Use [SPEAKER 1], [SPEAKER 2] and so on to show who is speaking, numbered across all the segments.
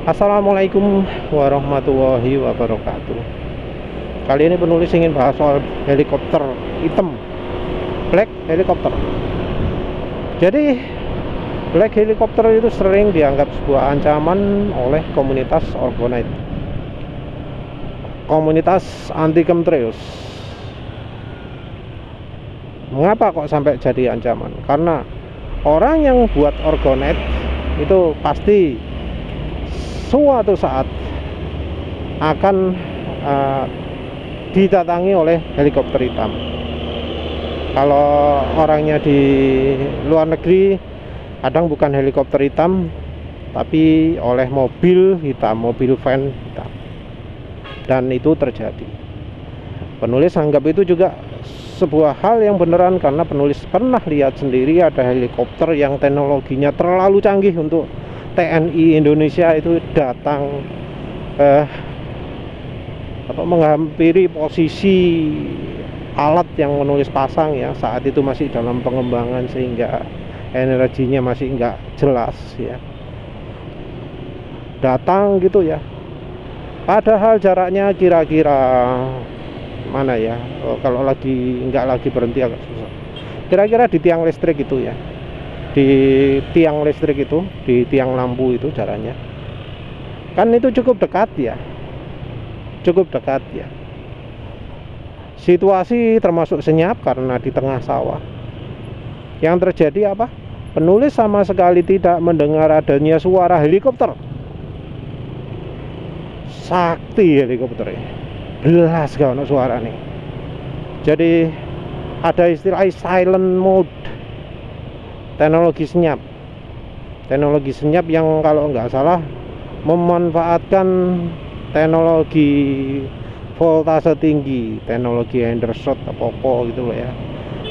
[SPEAKER 1] Assalamualaikum warahmatullahi wabarakatuh. Kali ini penulis ingin bahas soal helikopter hitam, black helikopter. Jadi black helikopter itu sering dianggap sebuah ancaman oleh komunitas Orgonaut, komunitas anti chemtrails. Mengapa kok sampai jadi ancaman? Karena orang yang buat Orgonaut itu pasti suatu saat akan didatangi oleh helikopter hitam. Kalau orangnya di luar negeri, kadang bukan helikopter hitam, tapi oleh mobil hitam, mobil van hitam. Dan itu terjadi. Penulis anggap itu juga sebuah hal yang beneran, karena penulis pernah lihat sendiri ada helikopter yang teknologinya terlalu canggih untuk TNI Indonesia itu datang menghampiri posisi alat yang menulis pasang ya, saat itu masih dalam pengembangan sehingga energinya masih enggak jelas ya, datang gitu ya, padahal jaraknya kira-kira mana ya, kalau enggak lagi berhenti agak susah, kira-kira di tiang listrik itu ya, di tiang listrik itu, di tiang lampu itu jaraknya kan itu cukup dekat ya, cukup dekat ya. Situasi termasuk senyap karena di tengah sawah. Yang terjadi apa? Penulis sama sekali tidak mendengar adanya suara helikopter. Sakti helikopter ya, belas gak ada suara nih. Jadi ada istilah silent mode, teknologi senyap yang kalau nggak salah memanfaatkan teknologi voltase tinggi, teknologi undershot apa gitu loh ya,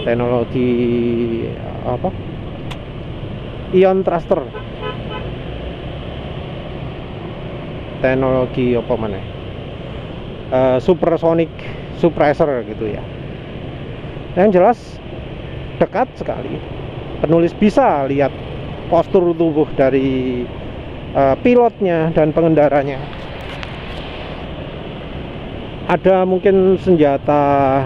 [SPEAKER 1] teknologi ion thruster, teknologi apa mana, supersonic suppressor gitu ya. Yang jelas dekat sekali. Penulis bisa lihat postur tubuh dari pilotnya dan pengendaranya. Ada mungkin senjata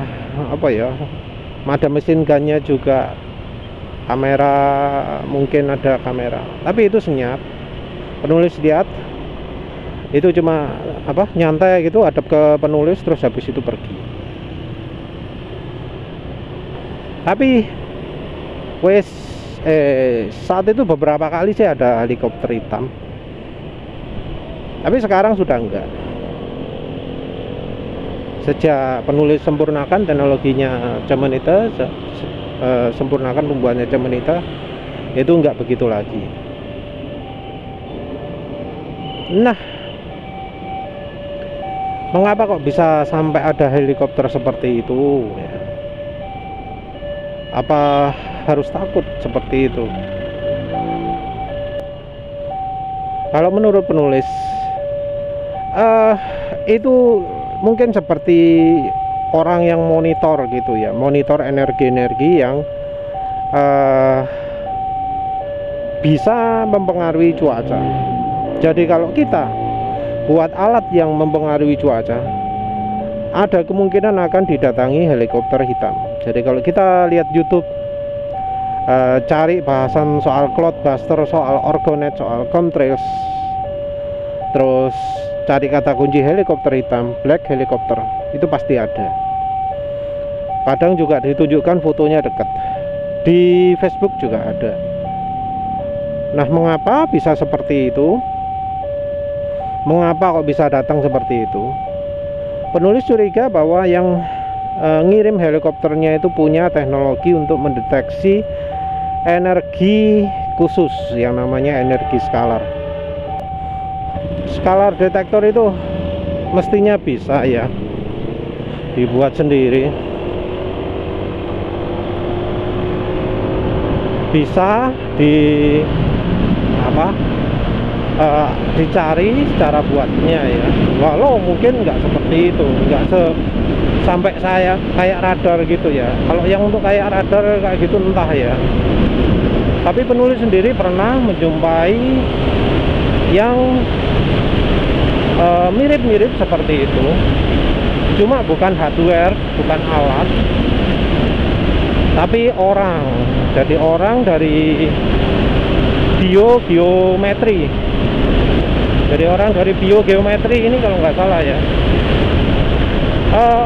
[SPEAKER 1] ada mesin gunnya juga, kamera, mungkin ada kamera, tapi itu senyap. Penulis lihat itu cuma nyantai gitu, hadap ke penulis terus habis itu pergi. Tapi saat itu beberapa kali sih ada helikopter hitam, tapi sekarang sudah enggak. Sejak penulis sempurnakan teknologinya Cemenita, sempurnakan pembuatannya Cemenita, itu enggak begitu lagi. Nah, mengapa kok bisa sampai ada helikopter seperti itu ya? Apa harus takut seperti itu? Kalau menurut penulis, itu mungkin seperti orang yang monitor gitu ya, monitor energi-energi yang bisa mempengaruhi cuaca. Jadi kalau kita buat alat yang mempengaruhi cuaca, ada kemungkinan akan didatangi helikopter hitam. Jadi kalau kita lihat YouTube, cari bahasan soal cloudbuster, soal Orgonaut, soal chemtrails, terus cari kata kunci helikopter hitam, black helikopter, itu pasti ada. Kadang juga ditunjukkan fotonya dekat, di Facebook juga ada. Nah, mengapa bisa seperti itu? Mengapa kok bisa datang seperti itu? Penulis curiga bahwa yang ngirim helikopternya itu punya teknologi untuk mendeteksi energi khusus yang namanya energi skalar. Skalar detektor itu mestinya bisa ya dibuat sendiri, bisa dicari cara buatnya ya. Walau mungkin nggak seperti itu, nggak sampai saya kayak radar gitu ya. Kalau yang untuk kayak radar kayak gitu entah ya. Tapi penulis sendiri pernah menjumpai yang mirip-mirip seperti itu, cuma bukan hardware, bukan alat, tapi orang. Jadi orang dari biometri. Jadi orang dari biogeometri ini kalau nggak salah ya.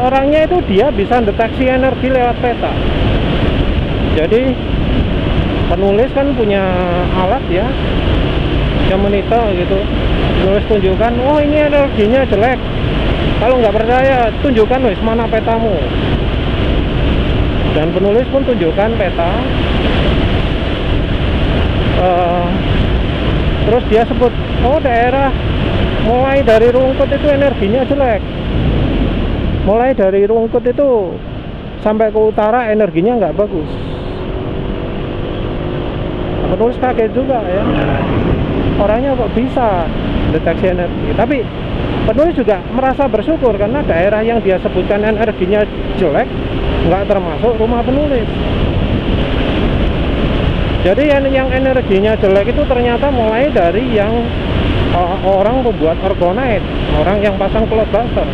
[SPEAKER 1] Orangnya itu dia bisa deteksi energi lewat peta. Jadi penulis kan punya alat ya, yang monitor gitu, penulis tunjukkan, oh ini energinya jelek. Kalau nggak percaya, tunjukkan wis mana petamu. Dan penulis pun tunjukkan peta. Terus dia sebut, oh daerah mulai dari Rungkut itu energinya jelek, mulai dari Rungkut itu sampai ke utara energinya nggak bagus. Penulis kaget juga ya, orangnya kok bisa deteksi energi. Tapi penulis juga merasa bersyukur karena daerah yang dia sebutkan energinya jelek nggak termasuk rumah penulis. Jadi yang energinya jelek itu ternyata mulai dari yang orang membuat orgonite, orang yang pasang cloud buster.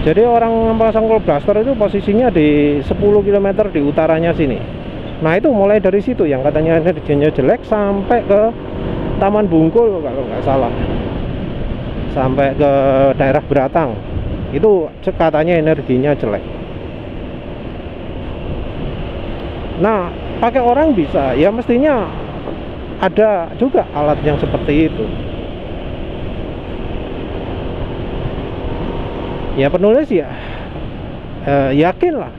[SPEAKER 1] Jadi orang pasang cloud buster itu posisinya di 10 km di utaranya sini. Nah itu mulai dari situ yang katanya energinya jelek sampai ke Taman Bungkul kalau nggak salah, sampai ke daerah Beratang itu katanya energinya jelek. Nah pakai orang bisa, ya mestinya ada juga alat yang seperti itu. Ya penulis ya yakinlah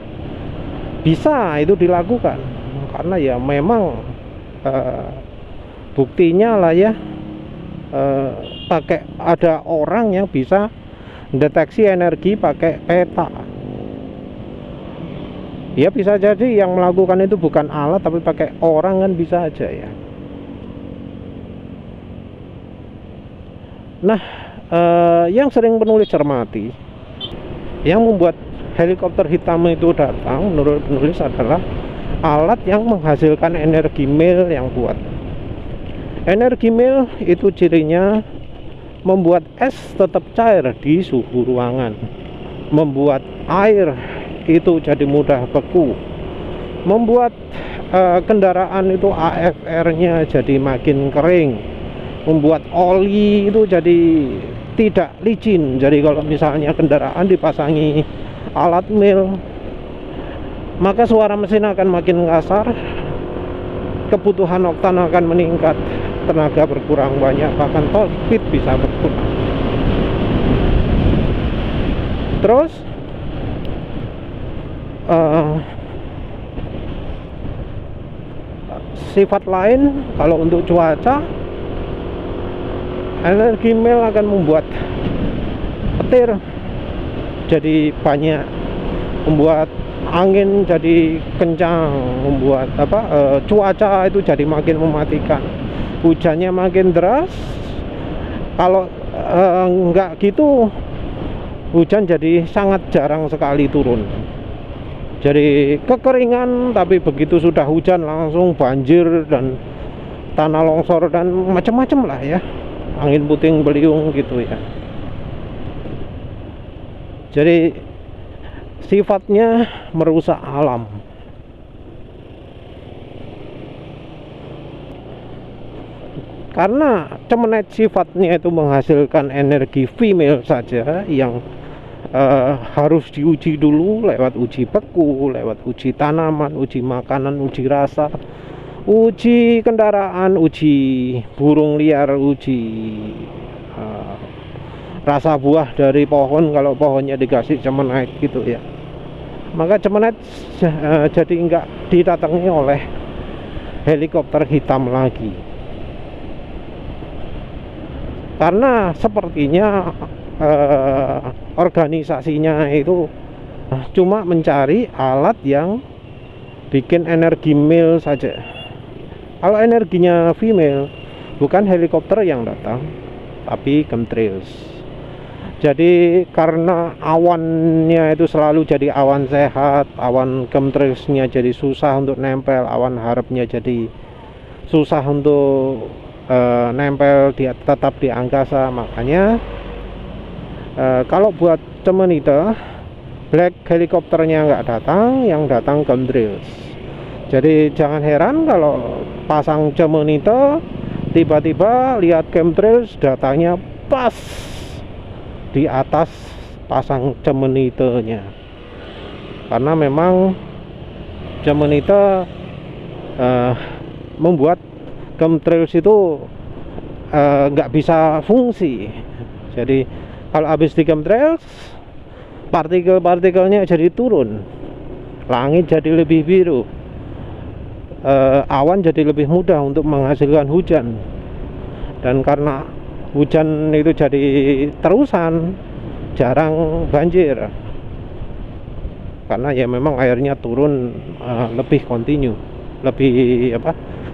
[SPEAKER 1] bisa itu dilakukan, karena ya memang buktinya lah ya, pakai ada orang yang bisa deteksi energi pakai peta. Ya bisa jadi yang melakukan itu bukan alat tapi pakai orang, kan bisa aja ya. Nah yang sering penulis cermati, yang membuat helikopter hitam itu datang menurut penulis adalah alat yang menghasilkan energi mil yang kuat. Energi mil itu cirinya membuat es tetap cair di suhu ruangan, membuat air itu jadi mudah beku, membuat kendaraan itu AFR-nya jadi makin kering, membuat oli itu jadi tidak licin. Jadi kalau misalnya kendaraan dipasangi alat mil, maka suara mesin akan makin kasar, kebutuhan oktan akan meningkat, tenaga berkurang banyak, bahkan top speed bisa berkurang. Terus sifat lain kalau untuk cuaca, energi mil akan membuat petir jadi banyak, membuat angin jadi kencang, membuat cuaca itu jadi makin mematikan, hujannya makin deras. Kalau enggak gitu, hujan jadi sangat jarang sekali turun, jadi kekeringan. Tapi begitu sudah hujan langsung banjir dan tanah longsor dan macam-macam lah ya, angin puting beliung gitu ya. Jadi sifatnya merusak alam. Karena Cemenet sifatnya itu menghasilkan energi female saja, yang harus diuji dulu lewat uji beku, lewat uji tanaman, uji makanan, uji rasa, uji kendaraan, uji burung liar, uji rasa buah dari pohon kalau pohonnya dikasih Cemenet gitu ya. Maka Cemenet jadi enggak didatangi oleh helikopter hitam lagi, karena sepertinya organisasinya itu cuma mencari alat yang bikin energi male saja. Kalau energinya female, bukan helikopter yang datang tapi chemtrails. Jadi karena awannya itu selalu jadi awan sehat, awan chemtrailsnya jadi susah untuk nempel, awan harapnya jadi susah untuk nempel tetap di angkasa. Makanya kalau buat Cemenite, black helikopternya nggak datang, yang datang chemtrails. Jadi jangan heran kalau pasang Cemenite tiba-tiba lihat chemtrails datangnya pas di atas pasang Cemenite-nya, karena memang Cemenite membuat chemtrails itu nggak bisa fungsi. Jadi kalau habis di chemtrails, partikel-partikelnya jadi turun, langit jadi lebih biru, awan jadi lebih mudah untuk menghasilkan hujan. Dan karena hujan itu jadi terusan, jarang banjir, karena ya memang airnya turun lebih kontinu, lebih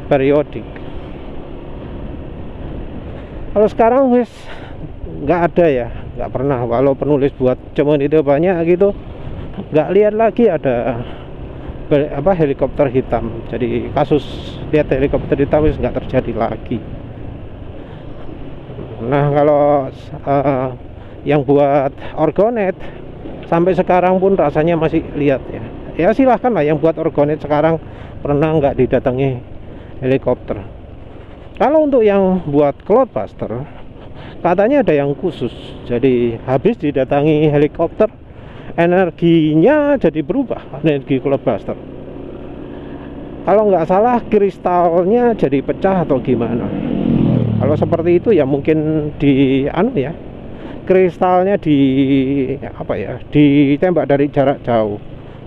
[SPEAKER 1] periodik. Kalau sekarang wis nggak ada ya, nggak pernah. Kalau penulis buat Cemenite banyak gitu, nggak lihat lagi ada helikopter hitam. Jadi kasus lihat helikopter hitam wis nggak terjadi lagi. Nah kalau yang buat Orgonet sampai sekarang pun rasanya masih lihat ya. Ya silahkan lah yang buat Orgonet sekarang, pernah nggak didatangi helikopter. Kalau untuk yang buat Cloudbuster, katanya ada yang khusus. Jadi habis didatangi helikopter, energinya jadi berubah, energi Cloudbuster. Kalau nggak salah kristalnya jadi pecah atau gimana. Kalau seperti itu ya mungkin kristalnya ditembak dari jarak jauh.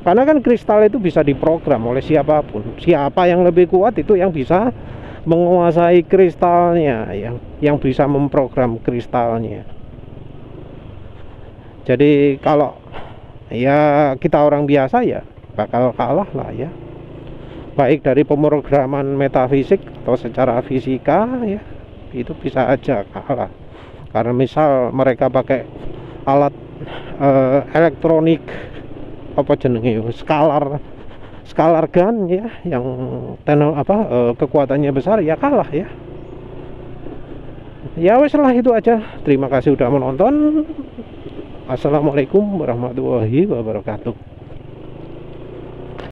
[SPEAKER 1] Karena kan kristal itu bisa diprogram oleh siapapun. Siapa yang lebih kuat itu yang bisa menguasai kristalnya, yang bisa memprogram kristalnya. Jadi kalau ya kita orang biasa ya bakal kalah lah ya, baik dari pemrograman metafisik atau secara fisika ya, itu bisa aja kalah. Karena misal mereka pakai alat elektronik skalar gun ya, yang kekuatannya besar, ya kalah ya. Ya wes lah, itu aja. Terima kasih udah menonton. Assalamualaikum warahmatullahi wabarakatuh.